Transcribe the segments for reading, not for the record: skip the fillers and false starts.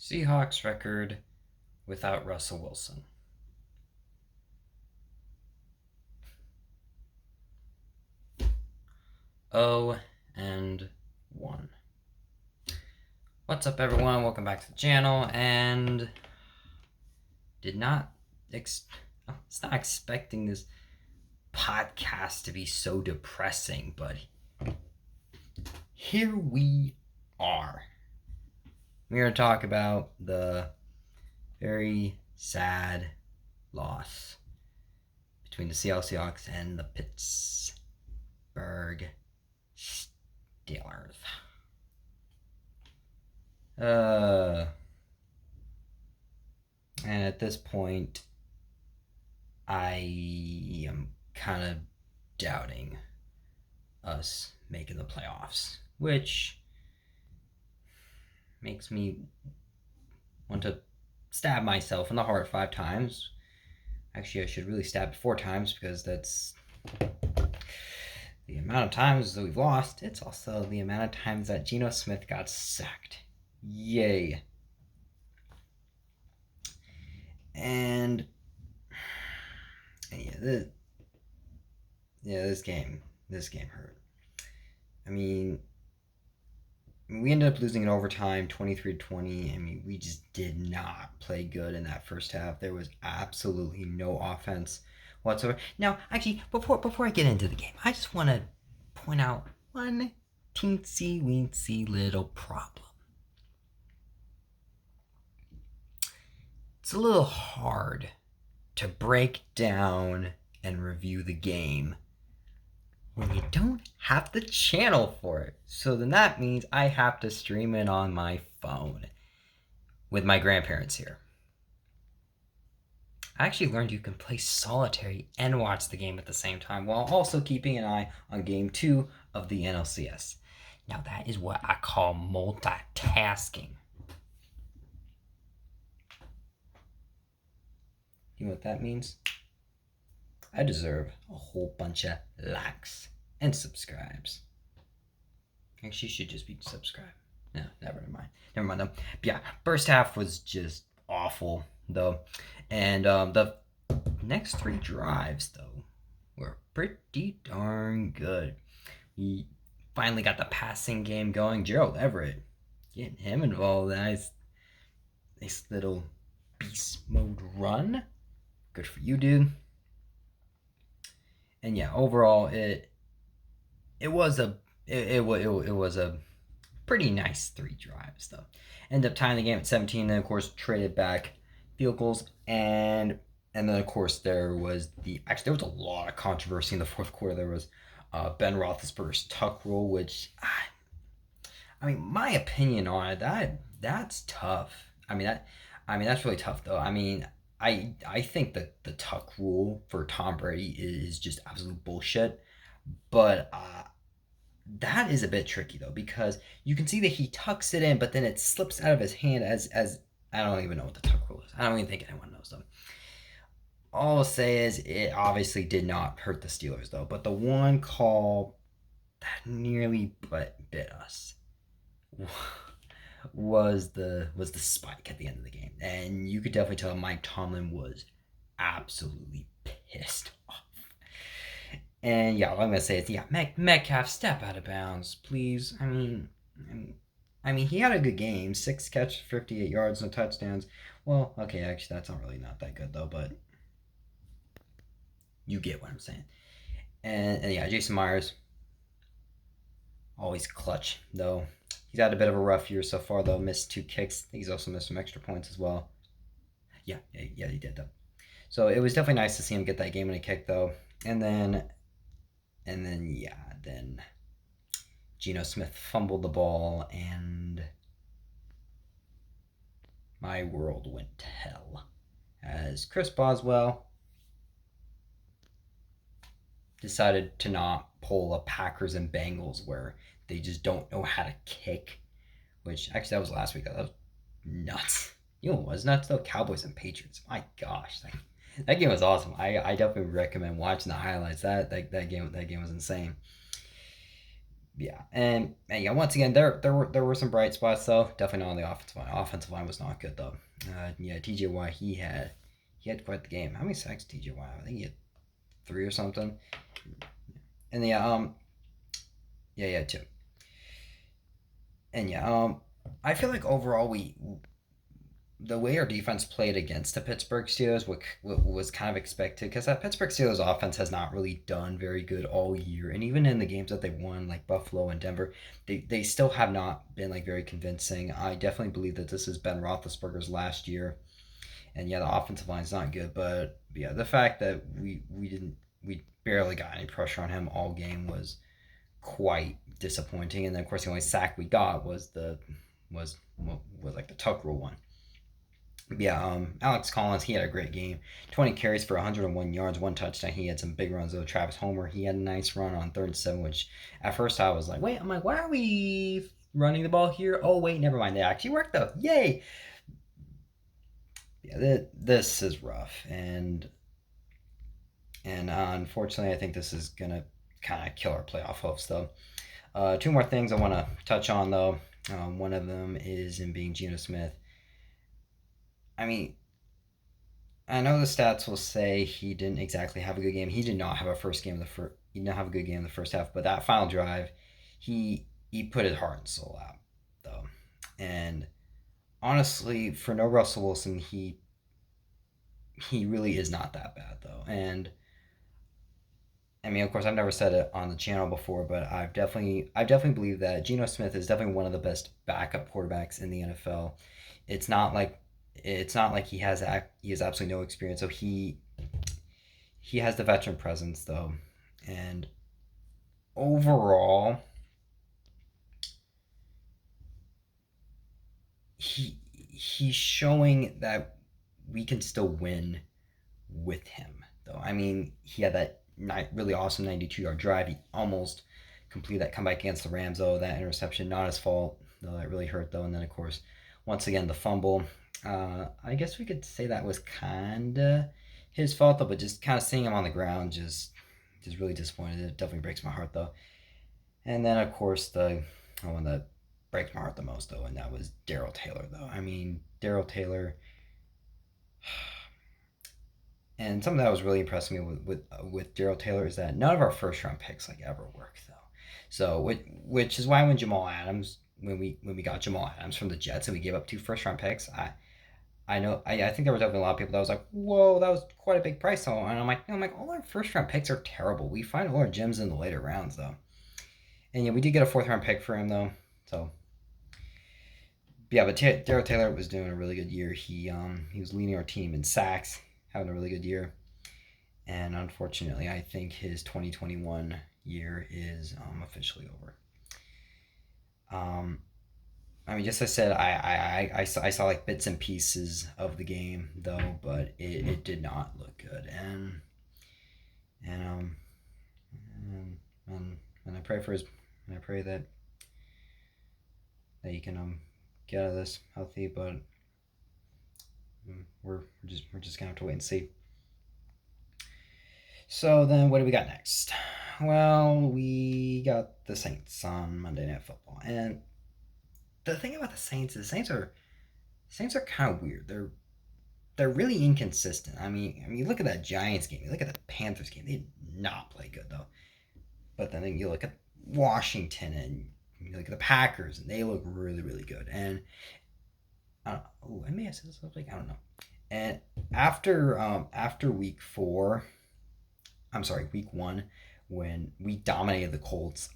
Seahawks record without Russell Wilson. 0-1. What's up, everyone? Welcome back to the channel. And it's not expecting this podcast to be so depressing, but here we are. We're going to talk about the very sad loss between the Seattle Seahawks and the Pittsburgh Steelers. And at this point, I am kind of doubting us making the playoffs, which makes me want to stab myself in the heart 5 times. Actually, I should really stab it 4 times because that's the amount of times that we've lost. It's also the amount of times that Geno Smith got sacked. Yay. And this game hurt. I mean, we ended up losing in overtime, 23-20. I mean, we just did not play good in that first half. There was absolutely no offense whatsoever. Now, actually, before I get into the game, I just want to point out one teensy-weensy little problem. It's a little hard to break down and review the game when you don't have the channel for it. So then that means I have to stream it on my phone with my grandparents here. I actually learned you can play solitary and watch the game at the same time while also keeping an eye on game 2 of the NLCS. Now that is what I call multitasking. You know what that means? I deserve a whole bunch of likes and subscribes. Actually, should just be subscribe. No, never mind though. But yeah, first half was just awful though. And the next 3 drives though were pretty darn good. We finally got the passing game going. Gerald Everett, getting him involved. Nice little beast mode run. Good for you, dude. And yeah, overall, it was a pretty nice 3 drives though. Ended up tying the game at 17, and of course traded back field goals, and then of course there was a lot of controversy in the fourth quarter. There was Ben Roethlisberger's tuck rule, which I mean, my opinion on it, that's tough. I mean that's really tough though. I mean, I think that the tuck rule for Tom Brady is just absolute bullshit. But that is a bit tricky though, because you can see that he tucks it in, but then it slips out of his hand as I don't even know what the tuck rule is. I don't even think anyone knows them. All I'll say is it obviously did not hurt the Steelers though. But the one call that nearly bit us was the spike at the end of the game, and you could definitely tell Mike Tomlin was absolutely pissed off. And yeah, all I'm gonna say is, Metcalf, step out of bounds, please. I mean, he had a good game, 6 catches, 58 yards, no touchdowns. Well, okay, actually, that's not that good though, but you get what I'm saying. And yeah, Jason Myers, always clutch though. He's had a bit of a rough year so far though. Missed 2 kicks. I think he's also missed some extra points as well. Yeah, he did though. So it was definitely nice to see him get that game in a kick though. And then Geno Smith fumbled the ball, and my world went to hell as Chris Boswell decided to not pull a Packers and Bengals where they just don't know how to kick, which actually that was last week. That was nuts. You know what was nuts though? Cowboys and Patriots. My gosh, that game was awesome. I definitely recommend watching the highlights. That game was insane. Yeah, and yeah, once again, there were some bright spots though. Definitely not on the offensive line. Offensive line was not good though. Yeah, TJ Watt he had quite the game. How many sacks TJ Watt? I think he had three or something. And yeah, yeah, two. And yeah, I feel like overall the way our defense played against the Pittsburgh Steelers was kind of expected because that Pittsburgh Steelers offense has not really done very good all year, and even in the games that they won, like Buffalo and Denver, they still have not been like very convincing. I definitely believe that this is Ben Roethlisberger's last year, and yeah, the offensive line is not good, but yeah, the fact that we barely got any pressure on him all game was quite disappointing, and then of course the only sack we got was like the tuck rule one. Yeah, Alex Collins, he had a great game. 20 carries for 101 yards, one touchdown. He had some big runs though. Travis Homer, he had a nice run on 3rd and 7, which at first I was like, wait, I'm like, why are we running the ball here? Oh wait, never mind. They actually worked though. Yay! Yeah, this is rough, and unfortunately, I think this is gonna kind of kill our playoff hopes though. Two more things I want to touch on though. One of them is in being Geno Smith. I mean, I know the stats will say he didn't exactly have a good game. He did not have a first game of the first. He did not have a good game in the first half, but that final drive, he put his heart and soul out though. And honestly, for no Russell Wilson, he really is not that bad though. And I mean, of course, I've never said it on the channel before, but I definitely believe that Geno Smith is definitely one of the best backup quarterbacks in the NFL. It's not like it's not like he has absolutely no experience. So he has the veteran presence though, and overall, he's showing that we can still win with him though. I mean, he had that really awesome 92-yard drive. He almost completed that comeback against the Rams though. That interception, not his fault though. That really hurt though. And then of course, once again the fumble. I guess we could say that was kinda his fault though, but just kind of seeing him on the ground just really disappointed. It definitely breaks my heart though. And then of course the one that breaks my heart the most though, and that was Darrell Taylor though. I mean, Darrell Taylor, and something that was really impressing me with Darrell Taylor is that none of our first round picks like ever worked though. So which is why when we got Jamal Adams from the Jets and we gave up two first round picks, I know I think there was definitely a lot of people that was like, whoa, that was quite a big price though. And I'm like, all our first round picks are terrible. We find all our gems in the later rounds though. And yeah, we did get a 4th round pick for him though. So yeah, but Darrell Taylor was doing a really good year. He was leading our team in sacks, having a really good year. And unfortunately, I think his 2021 year is officially over. Um, I mean, just as I said, I saw like bits and pieces of the game though, but it did not look good. And and I pray for his and I pray that he can get out of this healthy, but we're just gonna have to wait and see. So then, what do we got next? Well, we got the Saints on Monday Night Football, and the thing about the Saints is the Saints are kind of weird. They're really inconsistent. I mean, you look at that Giants game, you look at the Panthers game. They did not play good though. But then you look at Washington and you look at the Packers, and they look really really good. And I may have said something. I don't know. And after week 1, when we dominated the Colts,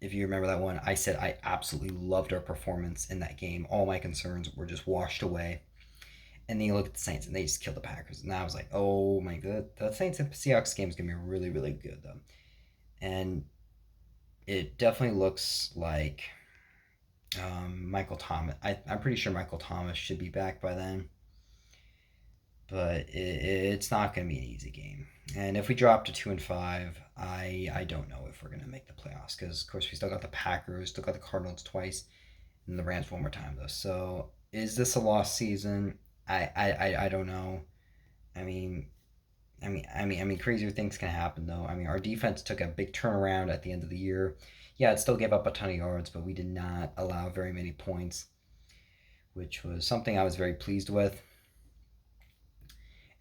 if you remember that one, I said I absolutely loved our performance in that game. All my concerns were just washed away. And then you look at the Saints, and they just killed the Packers. And I was like, oh my god, the Saints and Seahawks game is gonna be really really good though. And it definitely looks like Michael Thomas. I'm pretty sure Michael Thomas should be back by then, but it's not going to be an easy game. And if we drop to 2-5, I don't know if we're going to make the playoffs because of course we still got the Packers, still got the Cardinals twice, and the Rams one more time though. So is this a lost season? I don't know. I mean, crazier things can happen though. I mean, our defense took a big turnaround at the end of the year. Yeah, it still gave up a ton of yards, but we did not allow very many points, which was something I was very pleased with.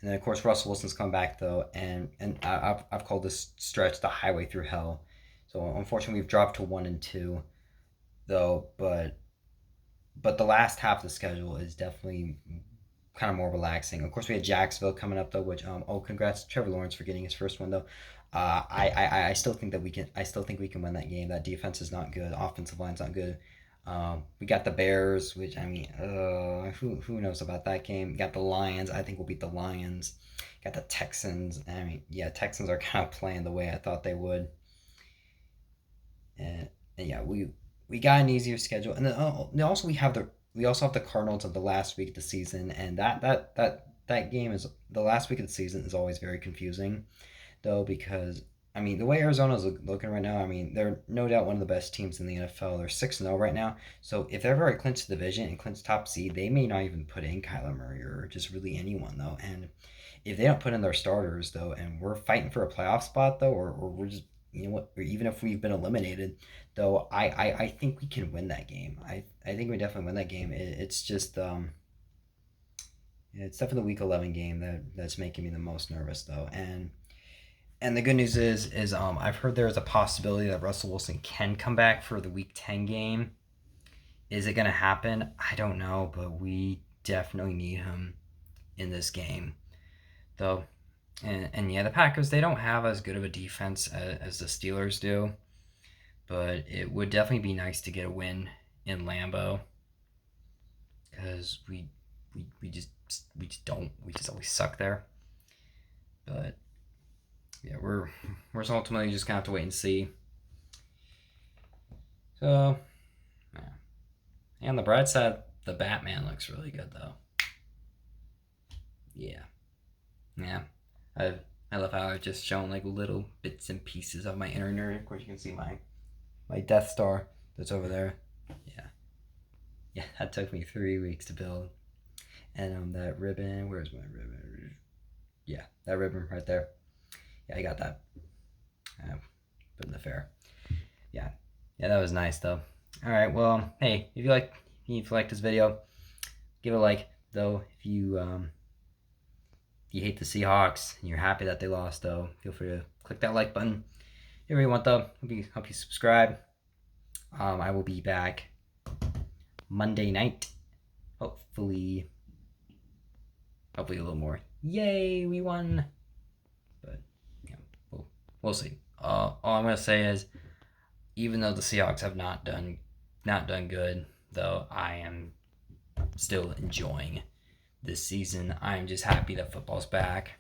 And then of course Russell Wilson's come back though, and I've called this stretch the highway through hell. So unfortunately we've dropped to 1-2 though, but the last half of the schedule is definitely kind of more relaxing. Of course, we had Jacksonville coming up though, which congrats to Trevor Lawrence for getting his first one though. I still think that we can. I still think we can win that game. That defense is not good. Offensive line's not good. We got the Bears, which who knows about that game? We got the Lions. I think we'll beat the Lions. Got the Texans. I mean, yeah, Texans are kind of playing the way I thought they would. And yeah, we got an easier schedule, and then also we also have the Cardinals of the last week of the season, and that game is the last week of the season is always very confusing, though, because I mean the way Arizona's looking right now, I mean they're no doubt one of the best teams in the NFL. They're 6-0 right now, so if they're ever clinch the division and clinch top seed, they may not even put in Kyler Murray or just really anyone though, and if they don't put in their starters though, and we're fighting for a playoff spot though, or we're just or even if we've been eliminated, though, I think we can win that game. I think we definitely win that game. It's just it's definitely the Week 11 game that's making me the most nervous though. And the good news is I've heard there is a possibility that Russell Wilson can come back for the Week 10 game. Is it gonna happen? I don't know, but we definitely need him in this game, though. And yeah, the Packers, they don't have as good of a defense as the Steelers do, but it would definitely be nice to get a win in Lambeau, because we just always suck there. But yeah, we're ultimately just gonna have to wait and see. So yeah, and the bright side, the Batman looks really good though. Yeah. I love how I've just shown like little bits and pieces of my inner nerd. Of course, you can see my Death Star that's over there. Yeah, that took me 3 weeks to build. And that ribbon, where's my ribbon? Yeah, that ribbon right there. Yeah, I got that. Put in the fair. Yeah, that was nice though. All right, well, hey, if you like this video, give it a like. Though, if you hate the Seahawks and you're happy that they lost, though, feel free to click that like button. If you want, though, hope you subscribe. I will be back Monday night. Hopefully a little more. Yay, we won! But yeah, we'll see. All I'm gonna say is, even though the Seahawks have not done good, though, I am still enjoying this season. I'm just happy that football's back,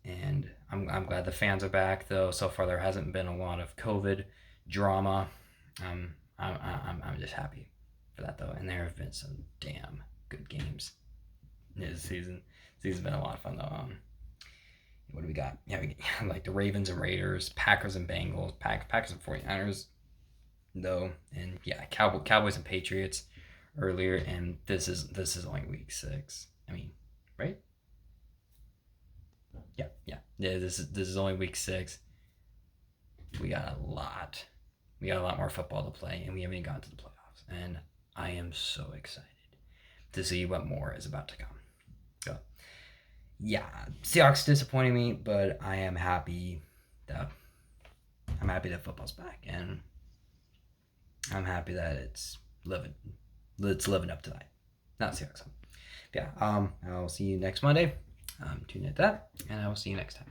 and I'm glad the fans are back. Though so far there hasn't been a lot of COVID drama. I'm just happy for that though, and there have been some damn good games this season. This season's been a lot of fun though. What do we got? Yeah, we like the Ravens and Raiders, Packers and Bengals, Packers and 49ers though, and yeah, Cowboys and Patriots earlier, and this is only week 6. I mean, right? Yeah. This is only week 6. We got a lot more football to play, and we haven't even gotten to the playoffs. And I am so excited to see what more is about to come. So, yeah, Seahawks disappointing me, but I am happy that football's back, and I'm happy that it's living up to that. Not Seahawks. Yeah. I will see you next Monday. Tune in to that, and I will see you next time.